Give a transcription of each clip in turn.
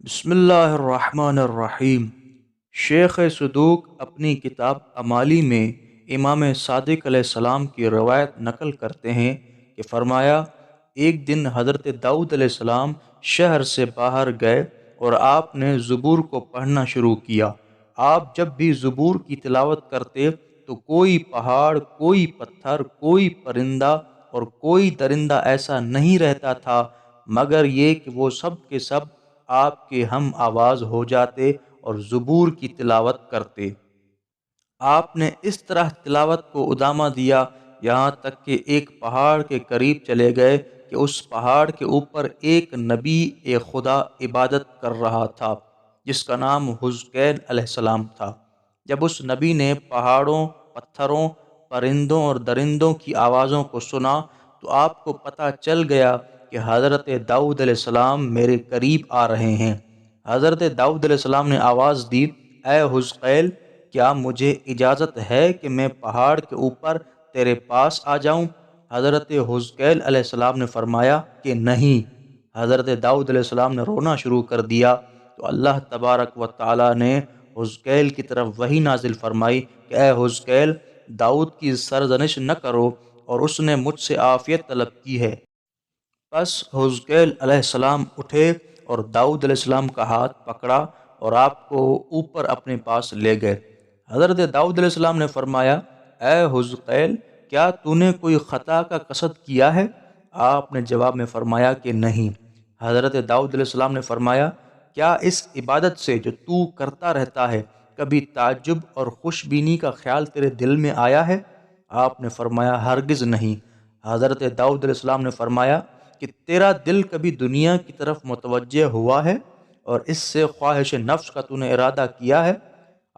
बिस्मिल्लाहिर्रहमानिर्रहीम। शेख सदूक अपनी किताब अमाली में इमाम सादिक अलैहिस्सलाम की रवायत नकल करते हैं कि फरमाया, एक दिन हज़रत दाऊद अलैहिस्सलाम शहर से बाहर गए और आपने ज़बूर को पढ़ना शुरू किया। आप जब भी ज़बूर की तिलावत करते तो कोई पहाड़, कोई पत्थर, कोई परिंदा और कोई दरिंदा ऐसा नहीं रहता था मगर ये कि वो सब के सब आपके हम आवाज़ हो जाते और ज़बूर की तिलावत करते। आपने इस तरह तिलावत को उदामा दिया, यहाँ तक कि एक पहाड़ के करीब चले गए कि उस पहाड़ के ऊपर एक नबी ए खुदा इबादत कर रहा था जिसका नाम हुज़कैल अलैहिस्सलाम था। जब उस नबी ने पहाड़ों, पत्थरों, परिंदों और दरिंदों की आवाज़ों को सुना तो आपको पता चल गया कि हज़रत दाऊद अलैहिस्सलाम मेरे करीब आ रहे हैं। हज़रत दाऊद अलैहिस्सलाम ने आवाज़ दी, ऐ हुज़कैल, क्या मुझे इजाज़त है कि मैं पहाड़ के ऊपर तेरे पास आ जाऊं? हज़रत हुज़कैल अलैहिस्सलाम ने फरमाया कि नहीं। हज़रत दाऊद अलैहिस्सलाम ने रोना शुरू कर दिया तो अल्लाह तबारक व तआला ने हुज़कैल की तरफ वही नाजिल फरमाई कि ए हुज़कैल, दाऊद की सरजनिश न करो और उसने मुझसे आफ़ियत तलब की है। बस हुज़कैल अलैहिस्सलाम उठे और दाऊद अलैहिस्सलाम का हाथ पकड़ा और आपको ऊपर अपने पास ले गए। हज़रत दाऊद अलैहिस्सलाम ने फरमाया, ए हुज़कैल, क्या तूने कोई ख़ता का कसद किया है? आपने जवाब में फरमाया कि नहीं। हज़रत दाऊद अलैहिस्सलाम ने फरमाया, क्या इस इबादत से जो तू करता रहता है कभी ताज्जुब और खुशबीनी का ख्याल तेरे दिल में आया है? आपने फरमाया, हरगिज़ नहीं। हज़रत दाऊद अलैहिस्सलाम ने फरमाया कि तेरा दिल कभी दुनिया की तरफ मुतवज्जे हुआ है और इससे ख्वाहिश नफ्स का तूने इरादा किया है?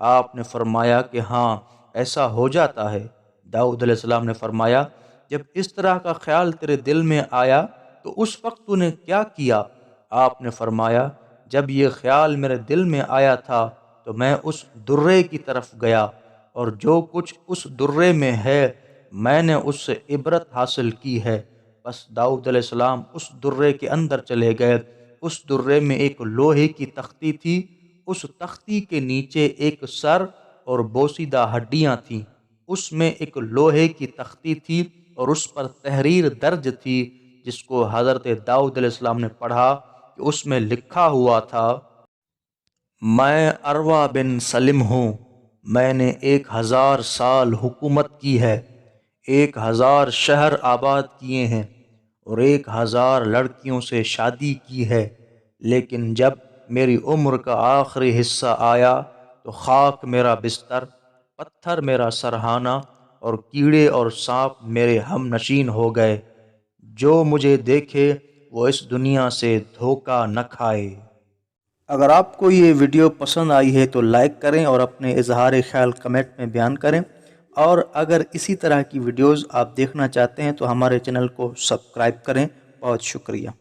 आपने फरमाया कि हाँ, ऐसा हो जाता है। दाऊद अलैहिस्सलाम ने फरमाया, जब इस तरह का ख्याल तेरे दिल में आया तो उस वक्त तूने क्या किया? आपने फरमाया, जब ये ख्याल मेरे दिल में आया था तो मैं उस दुर्रे की तरफ गया और जो कुछ उस दुर्रे में है मैंने उससे इबरत हासिल की है। बस दाऊद अलैहिस्सलाम उस दुर्रे के अंदर चले गए। उस दुर्रे में एक लोहे की तख्ती थी। उस तख्ती के नीचे एक सर और बोसीदा हड्डियां थीं। उसमें एक लोहे की तख्ती थी और उस पर तहरीर दर्ज थी जिसको हज़रत दाऊद अलैहिस्सलाम ने पढ़ा कि उसमें लिखा हुआ था, मैं अरवा बिन सलिम हूँ। मैंने 1000 साल हुकूमत की है, 1000 शहर आबाद किए हैं और 1000 लड़कियों से शादी की है, लेकिन जब मेरी उम्र का आखिरी हिस्सा आया तो खाक मेरा बिस्तर, पत्थर मेरा सरहाना और कीड़े और सांप मेरे हम नशीन हो गए। जो मुझे देखे वो इस दुनिया से धोखा न खाए। अगर आपको ये वीडियो पसंद आई है तो लाइक करें और अपने इजहार ख्याल कमेंट में बयान करें। और अगर इसी तरह की वीडियोज़ आप देखना चाहते हैं तो हमारे चैनल को सब्सक्राइब करें। बहुत शुक्रिया।